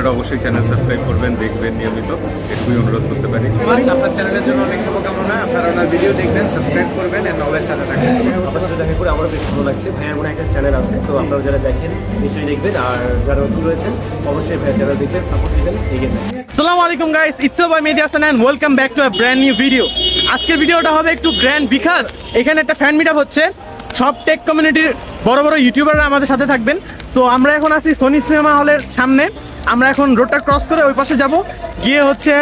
আপনারা অবশ্যই channel subscribe করবেন, দেখবেন নিয়মিত, এটুকুই অনুরোধ করতে পারি। আপনার চ্যানেলের জন্য অনেক শুভকামনা। আপনারা ওনার ভিডিও দেখবেন, সাবস্ক্রাইব করবেন এন্ড অলওয়েজ সাথে থাকবেন। আপনার সাথে দেখা করে আমারও বেশ ভালো লাগছে। ভাইয়ার মনে একটা চ্যানেল আছে, তো আপনারা যারা দেখেন নিশ্চয়ই দেখবেন, আর যারা নতুন রয়েছেন অবশ্যই ভাইয়ার চ্যানেল দেখবেন, সাপোর্ট দিবেন, এগিয়ে যাবেন। আসসালামু আলাইকুম guys, it's by Mehedi Hasan and welcome back to a brand new video. আজকের ভিডিওটা হবে একটু গ্র্যান্ড বিকজ এখানে একটা ফ্যান মিটআপ হচ্ছে। সব টেক কমিউনিটির বড় বড় ইউটিউবাররা আমাদের সাথে থাকবেন। সো আমরা এখন আছি সোনি সিনেমা হলের সামনে। আমরা এখন রোডটা ক্রস করে ওই পাশে যাব, গিয়ে হচ্ছে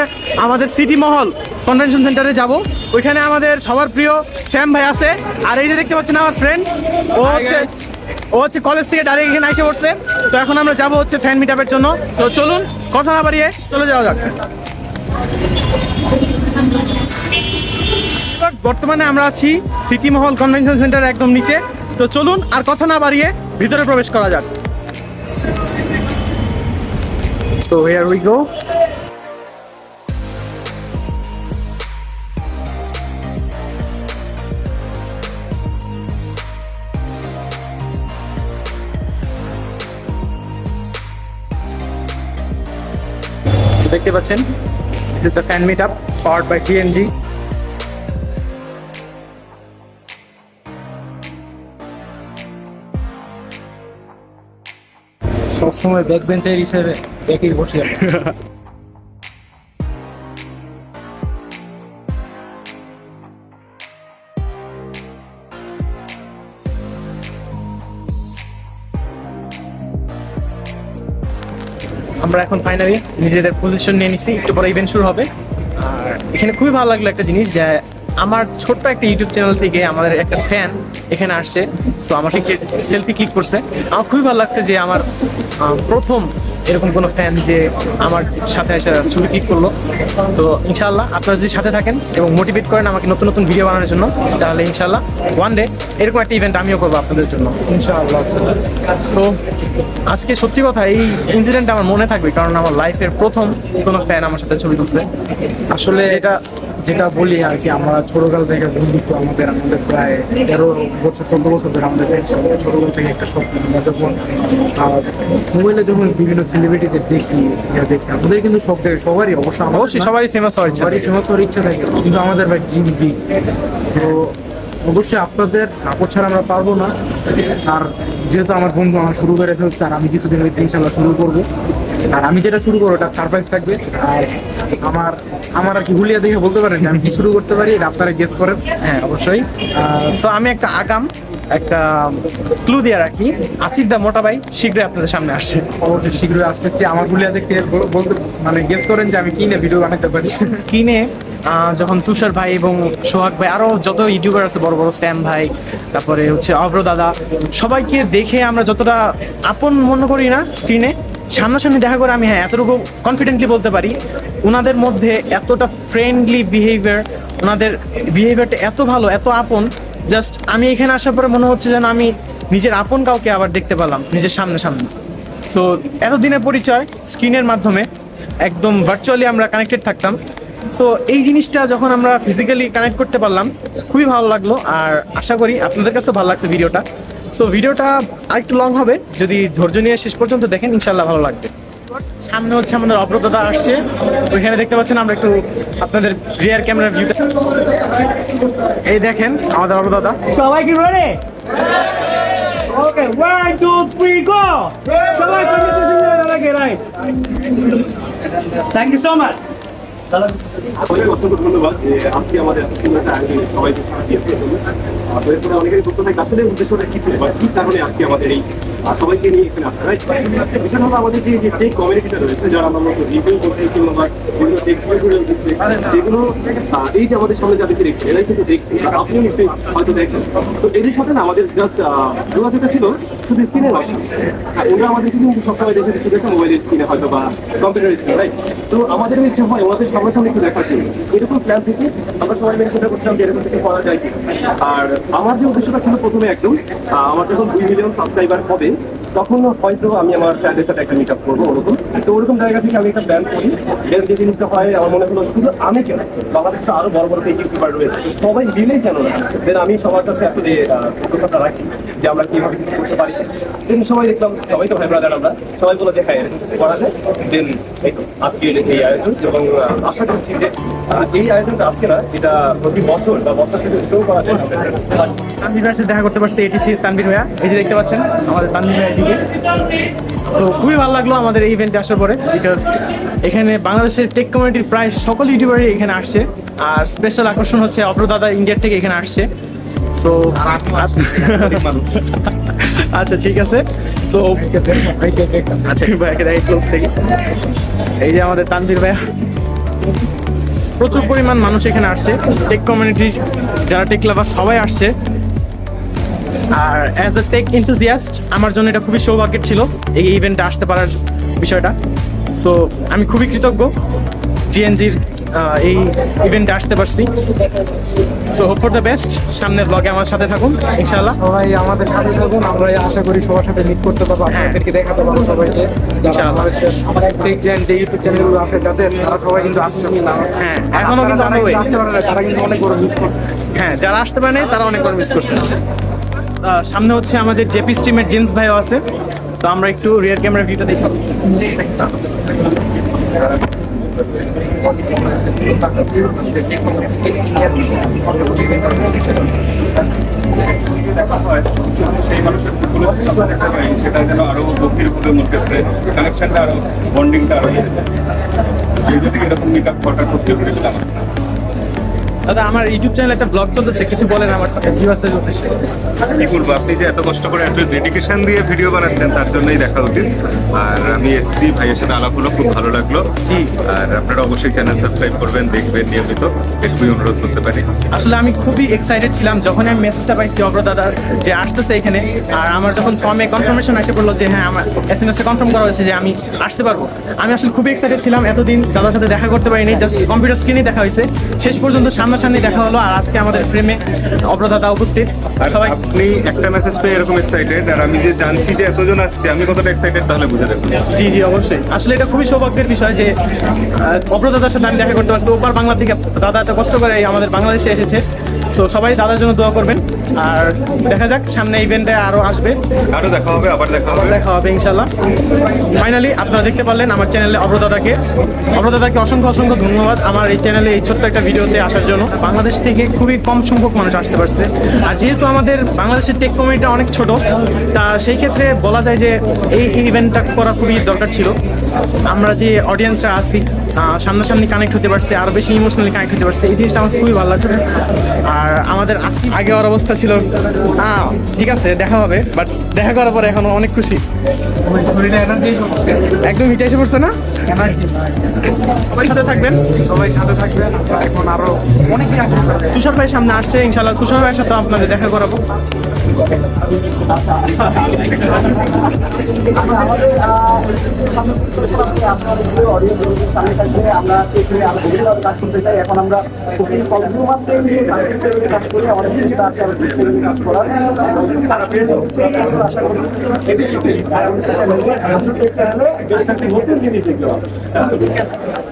আমাদের সিটি মহল কনভেনশন সেন্টারে যাব। ওইখানে আমাদের সবার প্রিয় স্যাম ভাই আছে, আর এই যে দেখতে পাচ্ছেন আমার ফ্রেন্ড, ও হচ্ছে কলেজ থেকে ডাইরেক্ট এখানে এসে পড়ছে। তো এখন আমরা যাব হচ্ছে ফ্যান মিটআপের জন্য। তো চলুন কথা না বাড়িয়ে চলে যাওয়া যাক। বর্তমানে আমরা আছি সিটি মহল কনভেনশন সেন্টারের একদম নিচে। তো চলুন আর কথা না বাড়িয়ে ভিতরে প্রবেশ করা যাক। So here we go. দেখতে পাচ্ছেন, this is the fan meetup powered by GNG. সবসময় ব্যাক বেঞ্চের হিসেবে ব্যাকেই বসে আমরা এখন ফাইনালি নিজেদের পজিশন নিয়ে নিছি, একটু পরে ইভেন্ট শুরু হবে। আর এখানে খুবই ভালো লাগলো একটা জিনিস, যে আমার ছোট্ট একটা ইউটিউব চ্যানেল থেকে আমাদের একটা ফ্যান এখানে আসছে। সো আমাকে সেলফি ক্লিক করছে। আমার খুবই ভালো লাগছে যে আমার প্রথম এরকম কোনো ফ্যান যে আমার সাথে এসে ছবি ক্লিক করলো। তো ইনশাআল্লাহ আপনারা যদি সাথে থাকেন এবং মোটিভেট করেন আমাকে নতুন নতুন ভিডিও বানানোর জন্য, তাহলে ইনশাআল্লাহ ওয়ান ডে এরকম একটা ইভেন্ট আমিও করবো আপনাদের জন্য ইনশাআল্লাহ। সো আজকে সত্যি কথা এই ইনসিডেন্ট আমার মনে থাকবে, কারণ আমার লাইফের প্রথম কোনো ফ্যান আমার সাথে ছবি তুলছে। আসলে যেটা বলি আর কি, আমরা ছোটকাল থেকে বন্ধুত্ব আমাদের প্রায় 13 বছর 14 বছর ধরে আমাদের ছোটকাল থেকে একটা স্বপ্ন। আমরা যখন মোবাইলে যখন বিভিন্ন সেলিব্রিটিদের দেখি আমাদের কিন্তু সব জায়গায় সবারই অবশ্যই সবারই ফেমাস হওয়ার ইচ্ছা থাকে, কিন্তু আমাদের ভাই ড্রিম বিগ। তো অবশ্যই আপনাদের সাপোর্ট ছাড়া আমরা পারবো না। আর যেহেতু আমার বন্ধু আমার শুরু করে ফেলছে, আর আমি কিছুদিন হইতে ইনশাল্লাহ শুরু করবো। আর আমি যেটা শুরু করবো ওটা সারপ্রাইজ থাকবে। আর আমার আর কি হুলিয়া দেখে বলতে পারেন যে আমি কি শুরু করতে পারি, এটা আপনারা গেস করেন। হ্যাঁ অবশ্যই। সো আমি একটা একটা ক্লু দিয়ে রাখি, আসিফ দা মোটা ভাই শীঘ্রই আপনাদের সামনে আসছে। অবশ্যই শীঘ্রই আসতেছি। আমার হুলিয়া দেখতে বলতে মানে গেস করেন যে আমি কি না ভিডিও বানাতে পারি। স্ক্রিনে যখন তুষার ভাই এবং সোহাগ ভাই, আরো যত ইউটিউবার আছে বড় বড়, স্যাম ভাই, তারপরে হচ্ছে অভ্র দাদা, সবাইকে দেখে আমরা যতটা আপন মনে করি না, স্ক্রিনে সামনাসামনি দেখা করে আমি এতটুকু কনফিডেন্টলি বলতে পারি ওনাদের মধ্যে এতটা ফ্রেন্ডলি বিহেভিয়ার, ওনাদের বিহেভিয়ারটা এত ভালো, এত আপন। জাস্ট আমি এখানে আসার পরে মনে হচ্ছে যেন আমি নিজের আপন কাউকে আবার দেখতে পেলাম নিজের সামনে। সো এতদিনের পরিচয় স্ক্রিনের মাধ্যমে, একদম ভার্চুয়ালি আমরা কানেক্টেড থাকতাম। সো এই জিনিসটা যখন আমরা ফিজিক্যালি কানেক্ট করতে পারলাম, খুবই ভালো লাগলো। আর আশা করি আপনাদের কাছে ভালো লাগছে ভিডিওটা। সো ভিডিওটা আরেকটু লং হবে, যদি ধৈর্য নিয়ে শেষ পর্যন্ত দেখেন ইনশাল্লাহ ভালো লাগবে। সামনে হচ্ছে আমাদের অগ্রতা আসছে, ওইখানে দেখতে পাচ্ছেন। আমরা একটু আপনাদের রিয়ার ক্যামেরা ভিউটা এই দেখেন, আমাদের অগ্রতা। সবাই কি রেডি? ওকে, 1 2 3 গো। সবাই right. Thank you so much. ধন্যবাদ যে আজকে আমাদের সবাইকে অনেকেরই করতে থাকে আসলে উদ্দেশ্যটা কি ছিল বা কি কারণে আজকে আমাদের এই সবাইকে নিয়ে এখানে আসা। বিশেষ হলো আমাদের যে কমিউনিটিটা রয়েছে, যারা আমরা রিভিউ করতে কিংবা যেগুলো এই যে আমাদের সামনে যাদেরকে দেখছি, এরাই কিন্তু দেখছি, আপনিও নিশ্চয়ই হয়তো দেখেন। তো এদের সাথে না আমাদের জাস্ট যোগাযোগটা ছিল শুধু স্ক্রিনে নয়। ওরা আমাদের কিন্তু সবসময় দেখেছে শুধু একটা মোবাইলের স্ক্রিনে হয়তো বা কম্পিউটারের স্ক্রিনে, রাইট? তো আমাদের ইচ্ছে হয় ওনাদের সামনাসামনি একটু দেখার জন্য। এরকম প্ল্যান থেকে আমরা সবাই মিলে চিন্তা করছিলাম যে এরকম কিছু করা যায় কি। আর আমার যে উদ্দেশ্যটা ছিল প্রথমে একদম, আমার যখন 2 মিলিয়ন সাবস্ক্রাইবার হবে তখন হয়তো আমি আমার ফ্রেন্ডের সাথে একটা মিট আপ করবো ওরকম। তো ওরকম জায়গা থেকে আমি একটা প্ল্যান করি। দেন যে জিনিসটা হয় আমার মনে হলো শুধু আমি কেন, বাংলাদেশে আরো বড় বড় ইউটিউবার রয়েছে, তো সবাই মিলেই কেন না। দেন আমি সবার কাছে আসলে ফোকাসটা রাখি যে আমরা কিভাবে কিছু করতে পারি। দেন সবাই দেখলাম, সবাই তো ভাই ব্রাদার, আমরা সবাই বলে যে হ্যাঁ এরকম কিছু করা যায়। দেন এই তো আজকে এই আয়োজন, এবং আশা করছি যে এই আয়োজনটা আজকে না, এটা প্রতি বছর বা বছর থেকে শুরু করা যায়। তানভীর ভাইয়ের সাথে দেখা করতে পারছি, এটিসি তানভীর ভাইয়া, এই যে দেখতে পাচ্ছেন আমাদের তানভীর ভাইয়া এদিকে। সো খুবই ভালো লাগলো আমাদের এই ইভেন্টে আসার পরে, বিকজ এখানে বাংলাদেশের টেক কমিউনিটির প্রায় সকল ইউটিউবারই এখানে আসছে। আর স্পেশাল আকর্ষণ হচ্ছে অব্র দাদা ইন্ডিয়ার থেকে এখানে আসছে। সো আচ্ছা ঠিক আছে। সো আচ্ছা ভাইকে দেখে ক্লোজ থেকে, এই যে আমাদের তানভীর ভাইয়া। প্রচুর পরিমাণ মানুষ এখানে আসছে, টেক কমিউনিটির যারা টেক লাভার সবাই আসছে। আর অ্যাজ এ টেক এনথুজিয়াস্ট আমার জন্য এটা খুবই সৌভাগ্যের ছিল এই ইভেন্টে আসতে পারার বিষয়টা। সো আমি খুবই কৃতজ্ঞ জিএনজির এই ইভেন্টে আসতে পারছি। So hope for the best, সামনের ব্লগে আমার সাথে থাকুন ইনশাআল্লাহ। সবাই আমাদের সাথে থাকুন, আমরা আশা করি সবার সাথে মিট করতে পারবো, আপনাদেরকে দেখাতে পারবো সবাইকে। ইনশাআল্লাহ দেখছেন যে ইউটিউব চ্যানেলগুলো আছে যাদের, তারা সবাই কিন্তু আসছে। হ্যাঁ এখনো কিন্তু যারা আসতে পারে না তারা কিন্তু অনেক বড় মিস করছে। হ্যাঁ যারা আসতে পারে তারা অনেক বড় মিস করছে। সামনে হচ্ছে আমাদের জেপি স্ট্রিমের জেমস ভাইও আছে, তো আমরা একটু রিয়ার ক্যামেরা ভিউটা দেখি। সেই মানুষের সেটা যেন আরো গভীরভাবে মধ্যে কানেকশনটা আরো, বন্ডিংটা আরো, যদি এরকম মিট আপ করাটা করতে পারি। দাদা আমার ইউটিউব চ্যানেলে একটা ব্লগ চলতেছে, কিছু বলেন আমার ভিউয়ার্সের উদ্দেশ্যে। কি বলবো, আপনি যে এত কষ্ট করে এত ডেডিকেশন দিয়ে ভিডিও বানাচ্ছেন তার জন্যই দেখা উচিত। আর আমি এসছি, ভাইয়ের সাথে আলাপ হলো, খুব ভালো লাগলো। জি, আর আপনারা অবশ্যই চ্যানেল সাবস্ক্রাইব করবেন, দেখবেন নিয়মিত, এটুকুই অনুরোধ করতে পারি। আসলে আমি খুবই এক্সাইটেড ছিলাম যখন আমি মেসেজটা পাইছি অব্র দাদার যে আসতেছে এখানে। আর আমার যখন ফর্মে কনফার্মেশন এসে পড়লো যে হ্যাঁ আমার এসএমএসটা কনফার্ম করা হয়েছে যে আমি আসতে পারবো, আমি আসলে খুবই এক্সাইটেড ছিলাম। এতদিন দাদার সাথে দেখা করতে পারিনি, জাস্ট কম্পিউটার স্ক্রিনে দেখা হয়েছে, শেষ পর্যন্ত সামনাসামনি দেখা হলো। আর আজকে আমাদের ফ্রেমে অব্র দাদা উপস্থিত। আর সবাই আপনি একটা মেসেজ পেয়ে এরকম এক্সাইটেড, আর আমি যে জানছি যে এতজন আসছে, আমি কতটা এক্সাইটেড তাহলে বুঝে দেখুন। জি জি অবশ্যই, আসলে এটা খুবই সৌভাগ্যের বিষয় যে অব্র দাদার সাথে আমি দেখা করতে পারছি। ওপার বাংলা থেকে দাদা এত কষ্ট করে আমাদের বাংলাদেশে এসেছে। সো সবাই দাদার জন্য দোয়া করবেন। আর দেখা যাক সামনে ইভেন্টে আরো আসবে, আরো দেখা হবে, আবার দেখা হবে ইনশাল্লাহ। ফাইনালি আপনারা দেখতে পারলেন আমার চ্যানেলে অব্র দাদাকে অসংখ্য অসংখ্য ধন্যবাদ আমার এই চ্যানেলে এই ছোট্ট একটা ভিডিওতে আসার জন্য। বাংলাদেশ থেকে খুবই কম সংখ্যক মানুষ আসতে পারছে। আর যেহেতু আমাদের বাংলাদেশের টেক কমিউনিটি অনেক ছোট, তা সেই ক্ষেত্রে বলা যায় যে এই ইভেন্টটা করা খুবই দরকার ছিল। আমরা যে অডিয়েন্সরা আছি সামনাসামনি কানেক্ট হতে পারছে, আরো বেশি ইমোশনালি কানেক্ট হতে পারছে, এই জিনিসটা আমার খুবই ভালো লাগছে। আর আমাদের আগে ওর অবস্থা ছিল ঠিক আছে দেখা হবে, বাট দেখা করার পরে এখন অনেক খুশি, একদম হিটে এসে পড়ছে না। সবাই সাথে থাকবেন, এখন আরো অনেকেই আসবে। তুষার ভাই সামনে আসছে, ইনশাল্লাহ তুষার ভাইয়ের সাথে আপনাদের দেখা করাবো। আমরা কাজ করতে চাই। এখন আমরা কাজ করে অনেক কাজ করার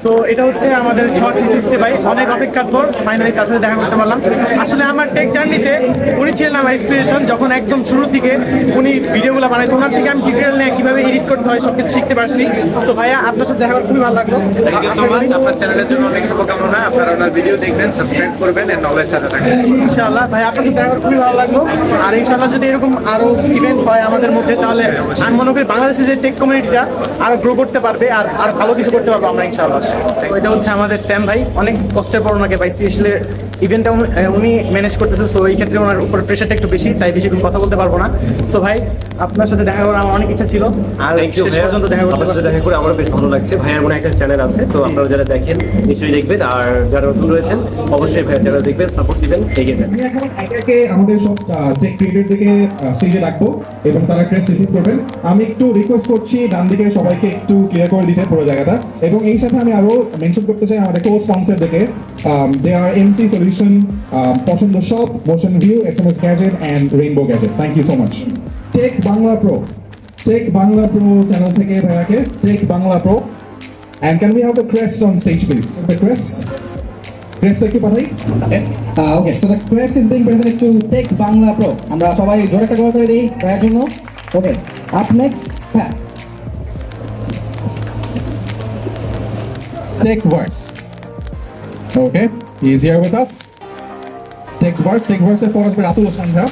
তো এটা হচ্ছে আমাদের শর্ট 360 ভাই, অনেক অপেক্ষার পর ফাইনালি তার সাথে দেখা করতে পারলাম। আসলে আমার টেক জার্নিতে উনি ছিলেন আমার ইন্সপিরেশন। যখন একদম শুরুর দিকে উনি ভিডিওগুলো বানাইতো, ওনার থেকে আমি টিউটোরিয়াল নিয়ে কীভাবে এডিট করতে হয় সব কিছু শিখতে পারছি। তো ভাইয়া আপনার সাথে দেখা করে খুবই ভালো লাগলো। Thank you so much. আপনার চ্যানেলের জন্য অনেক শুভকামনা। আপনারা ওনার ভিডিও দেখবেন, সাবস্ক্রাইব করবেন এন্ড নলেজ সাথে থাকবেন ইনশাআল্লাহ। ভাই আপনার সাথে দেখা করে খুবই ভালো লাগলো। আর ইনশাআল্লাহ যদি এরকম আরো ইভেন্ট হয় আমাদের মধ্যে, তাহলে আমি মনে করি বাংলাদেশের যে টেক কমিউনিটিটা আরো গ্রো করতে পারবে আর আর ভালো কিছু করতে পারবো আমরা ইনশাআল্লাহ। তো এটা হচ্ছে আমাদের স্যাম ভাই, অনেক কষ্টের পর ওনাকে পাইছি। আসলে ইভেন্টটা উনি ম্যানেজ করতেছে, সো এই ক্ষেত্রে ওনার উপর প্রেশারটা একটু বেশি, তাই বেশি কথা বলতে পারবো না। সো ভাই আপনার সাথে দেখা করার আমার অনেক ইচ্ছা ছিল, আর শেষ পর্যন্ত দেখা করে আমার বেশ ভালো লাগছে। ভাইয়ার মনে একটা চ্যানেল আছে, তো আপনারা যারা দেখেন নিশ্চয়ই দেখবেন, আর যারা নতুন রয়েছেন অবশ্যই ভাইয়ার চ্যানেল দেখবেন, সাপোর্ট দিবেন, এগিয়ে যান। একে আমাদের সব টেক ক্রিয়েটর থেকে স্টেজে রাখবো এবং তারা ক্রেস্ট রিসিভ করবেন। আমি একটু রিকোয়েস্ট করছি ডান দিকে সবাইকে একটু ক্লিয়ার করে দিতে পুরো জায়গাটা। এবং এই সাথে আমি আরো মেনশন করতে চাই আমাদের কো স্পন্সর থেকে, they are MC solution, Pochondo shop, motion view, SMS gadget and rainbow gadget. Thank you so much. Tech Bangla pro Tech Bangla Pro channel থেকে ভাইয়াকে Tech Bangla Pro, and can we have the crest on stage please? The crest একটু পাঠাই। Okay, so the crest is being presented to Tech Bangla Pro. আমরা সবাই জোরে একটা করে দিই ভাইয়ের জন্য। Okay, up next, হ্যাঁ, Techverse. Okay, he is here with us. Techverse এর পর আসবে রাতুল ওসমান ভাইয়া।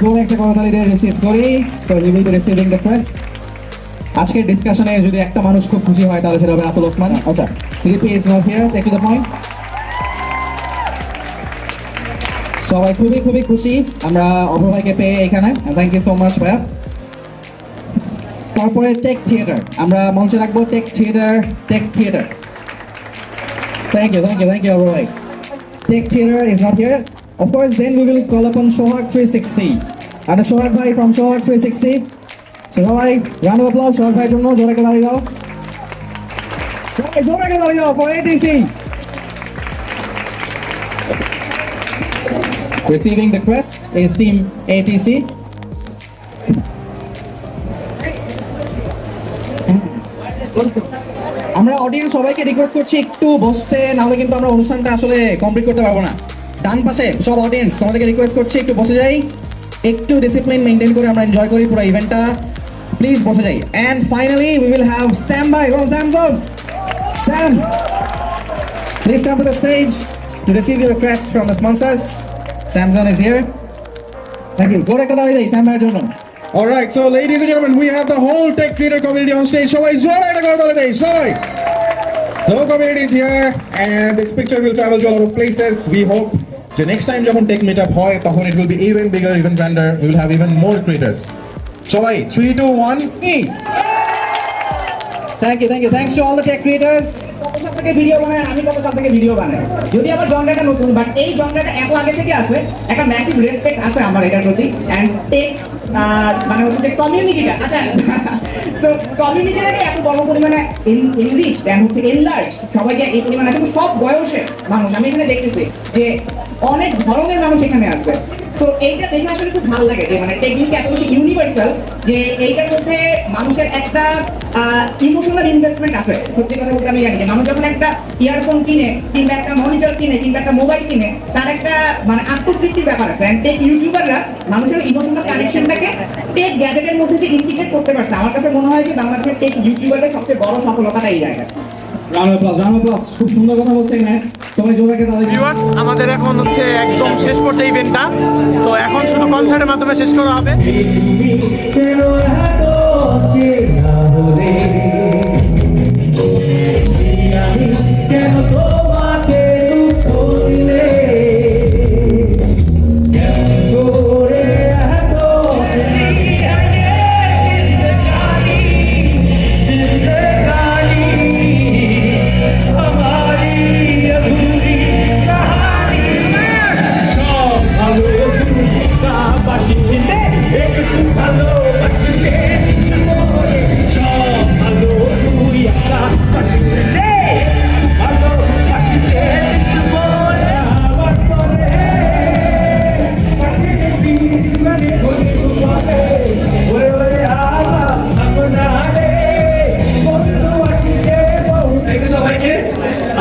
জোরে একটা করে দিয়ে রিসিভ করি। So he will be receiving the crest. আজকের ডিসকাশনে যদি একটা মানুষ খুব খুশি হয় তাহলে সেটা হবে রাতুল ওসমান। আচ্ছা, TP is not here, take to the point. সবাই খুবই খুশি আমরা অভ্র ভাইকে পেয়ে এখানে, থ্যাংক ইউ সো মাচ ভাইয়া। তারপরে টেক থিয়েটার আমরা মঞ্চে রাখবো, tech theatre. Thank you Avro ভাই। Tech theatre is not here, of course then we will call Apon Sohag 360 and সোহাগ ভাই ফ্রম সোহাগ 360। সবাই রাউন্ড অফ অ্যাপ্লজ সোহাগ ভাইয়ের জন্য, জোরে করে তালি দাও, সবাই জোরে করে তালি দাও for ATC। Receiving the crest is team ATC. আমরা অডিয়েন্স সবাইকে রিকোয়েস্ট করছি একটু বসতে, নাহলে কিন্তু আমরা অনুষ্ঠানটা আসলে কমপ্লিট করতে পারবো না। ডান পাশে সব অডিয়েন্স আমাদেরকে রিকোয়েস্ট করছি একটু বসে যাই, একটু ডিসিপ্লিন মেনটেন করে আমরা এনজয় করি পুরো ইভেন্টটা, প্লিজ বসে যাই। And finally we will have Sam ভাই from Samzone. Sam, please come to the stage to receive your crest from the sponsors. Samzone is here. Thank you. Go to the Sam ভাইয়ের জন্য। All right, so ladies and gentlemen, we have the whole tech creator community on stage. সবাই জোরে একটা করে তালি দেই, সবাই। The whole community is here, and this picture will travel to a lot of places. We hope the next time যখন tech meetup হয় তখন it will be even bigger, even grander. We will have even more creators. সবাই 3, 2, 1. Thank you. Thanks to all the tech creators. কত থেকে video বানায়, আমি কত থেকে ভিডিও বানাই, যদি আমার জনরাটা নতুন, বাট এই জনরাটা এত আগে থেকে আছে, একটা ম্যাসিভ রেসপেক্ট আছে আমার এটার প্রতি। অ্যান্ড টেক মানে হচ্ছে যে কমিউনিটিটা, আচ্ছা সো কমিউনিটিটাকে এত বড় পরিমাণে এনরিচ অ্যান্ড হচ্ছে এনলার্জ, সবাইকে এই পরিমাণে আছে, সব বয়সে মানুষ আমি এখানে দেখতেছি যে অনেক ধরনের মানুষ এখানে আছে। সো এইটা দেখে আসলে খুব ভালো লাগে যে মানে টেকনিকটা এত বেশি ইউনিভার্সাল যে এইটার মধ্যে মানুষের একটা ইমোশনাল ইনভেস্টমেন্ট আছে। সত্যি কথা বলতে আমি জানি যে মানুষ যখন একটা ইয়ারফোন কিনে কিংবা একটা মনিটর কিনে কিংবা একটা মোবাইল কিনে, তার একটা মানে আত্মতৃপ্তির ব্যাপার আছে। অ্যান্ড টেক ইউটিউবাররা মানুষের ইমোশনাল কানেকশনটাকে টেক গ্যাজেটের মধ্যে যে ইন্টিগ্রেট করতে পারছে, আমার কাছে মনে হয় যে বাংলাদেশের টেক ইউটিউবারদের সবচেয়ে বড় সফলতাটা এই জায়গায়। রাউন্ড অফ অ্যাপ্লজ, খুব সুন্দর কথা বলছেন ম্যাচ, সবাই জোরে করে তালি। ভিউয়ার্স, আমাদের এখন হচ্ছে একদম শেষ পর্যায়ে ইভেন্টটা, তো এখন শুধু কনসার্টের মাধ্যমে শেষ করা হবে।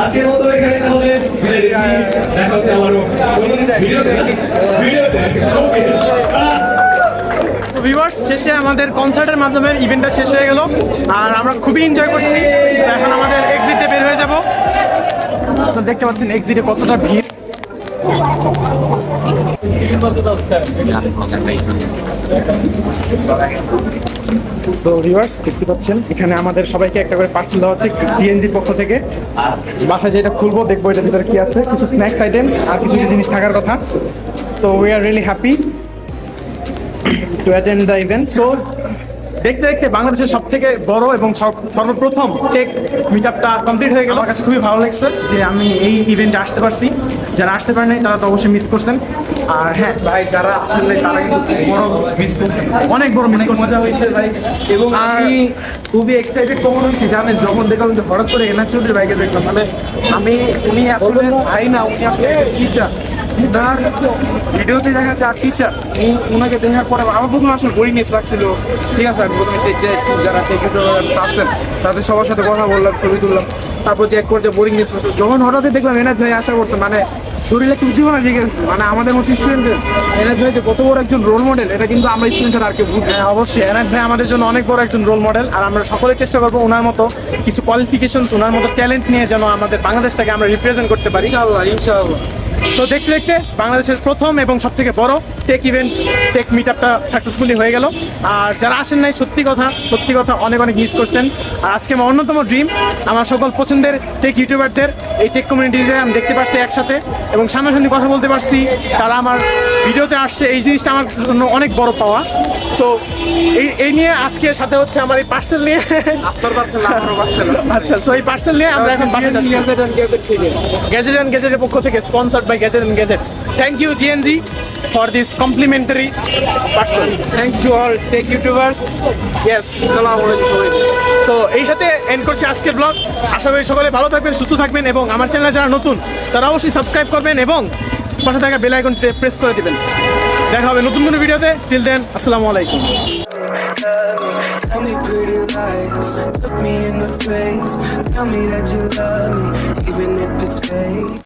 আজকের মতো এখানে তাহলে দেখা হচ্ছে আমারও ভিউয়ার্স, শেষে আমাদের কনসার্টের মাধ্যমে ইভেন্টটা শেষ হয়ে গেল, আর আমরা খুবই এনজয় করছি। এখন আমাদের এক্সিটে বের হয়ে যাব। আপনারা দেখতে পাচ্ছেন এক্সিটে কতটা ভিড়। সো ভিউয়ার্স, দেখতে পাচ্ছেন এখানে আমাদের সবাইকে একটা করে পার্সেল দেওয়া হচ্ছে GNGর পক্ষ থেকে। বাসায় যেটা খুলবো দেখবো এটার ভিতরে কি আছে, কিছু স্ন্যাক্স আইটেমস আর কিছু জিনিস থাকার কথা। So we are really happy to attend the event. So দেখতে দেখতে বাংলাদেশের সব থেকে বড় এবং সর্বপ্রথম টেক মিটআপটা কমপ্লিট হয়ে গেল। আমার কাছে খুবই ভালো লাগছে যে আমি এই ইভেন্টে আসতে পারছি। যারা আসতে পারেন নাই তারা তো অবশ্যই মিস করছেন। আর হ্যাঁ ভাই, যারা আসলে তারা কিন্তু বড় মিস করছেন, অনেক বড় মিস করছেন। মজা হয়েছে ভাই, এবং আমি খুবই এক্সাইটেড কখন হয়েছি জানেন, যখন দেখলাম যে হঠাৎ করে এনার চৌধুরী ভাইকে দেখলাম। মানে উনি আসলে ভাই না, উনি আসলে টিচার। তার ভিডিওতে দেখা যাচ্ছে আর টিচার ওনাকে দেখার পরে আমার প্রথমে আসলে বোরিংনেস লাগছিল। ঠিক আছে, আমি প্রথমে যে যারা টেক ইউটিউবার আছেন তাদের সবার সাথে কথা বললাম, ছবি তুললাম, তারপর যে এক পর্যায়ে বোরিংনেস লাগলো। যখন হঠাৎ দেখলাম এনাদ ভাই আশা করছে, মানে শরীরে একটু উদ্দীপনা জেগে গেছে। মানে আমাদের মতো স্টুডেন্টদের এনাদ ভাই যে কত বড় একজন রোল মডেল, এটা কিন্তু আমরা স্টুডেন্ট ছাড়া আর কেউ বুঝি। হ্যাঁ অবশ্যই, এনায়েত ভাই আমাদের জন্য অনেক বড় একজন রোল মডেল, আর আমরা সকলে চেষ্টা করবো ওনার মতো কিছু কোয়ালিফিকেশনস, ওনার মতো ট্যালেন্ট নিয়ে যেন আমাদের বাংলাদেশটাকে আমরা রিপ্রেজেন্ট করতে পারি। ইনশাআল্লাহ ইনশাআল্লাহ। তো দেখতে দেখতে বাংলাদেশের প্রথম এবং সবথেকে বড় টেক ইভেন্ট, টেক মিটআপটা সাকসেসফুলি হয়ে গেল। আর যারা আসেন নাই সত্যি কথা অনেক মিস করছেন। আর আজকে আমার অন্যতম ড্রিম, আমার সকল পছন্দের টেক ইউটিউবারদের এই টেক কমিউনিটিতে আমি দেখতে পারছি একসাথে, এবং সামনাসামনি কথা বলতে পারছি, তারা আমার ভিডিওতে আসছে, এই জিনিসটা আমার জন্য অনেক বড় পাওয়া। সো এই নিয়ে আজকের সাথে হচ্ছে আমার এই পার্সেল নিয়ে আপনার পার্সেল আমারও পার্সেল। আচ্ছা, সো এই পার্সেল নিয়ে আমরা এখন বাসা যাচ্ছি। গ্যাজেট অ্যান্ড গ্যাজেটের পক্ষ থেকে sponsored by gadget and gadget. Thank you GNG for this complimentary parcel. Thanks to all tech YouTubers. Yes, আসসালামু আলাইকুম সবাইকে। সো এই সাথে এন্ড করছি আজকের ব্লগ। আশা করি সকলে ভালো থাকবেন, সুস্থ থাকবেন, এবং আমার চ্যানেলে যারা নতুন তারা অবশ্যই সাবস্ক্রাইব করবেন এবং পাশে থাকা বেল আইকনটি প্রেস করে দিবেন। দেখা হবে নতুন কোনো ভিডিওতে। টিল দেন, আসসালামু আলাইকুম। Tell me pretty lies, look me in the face. Tell me that you love me, even if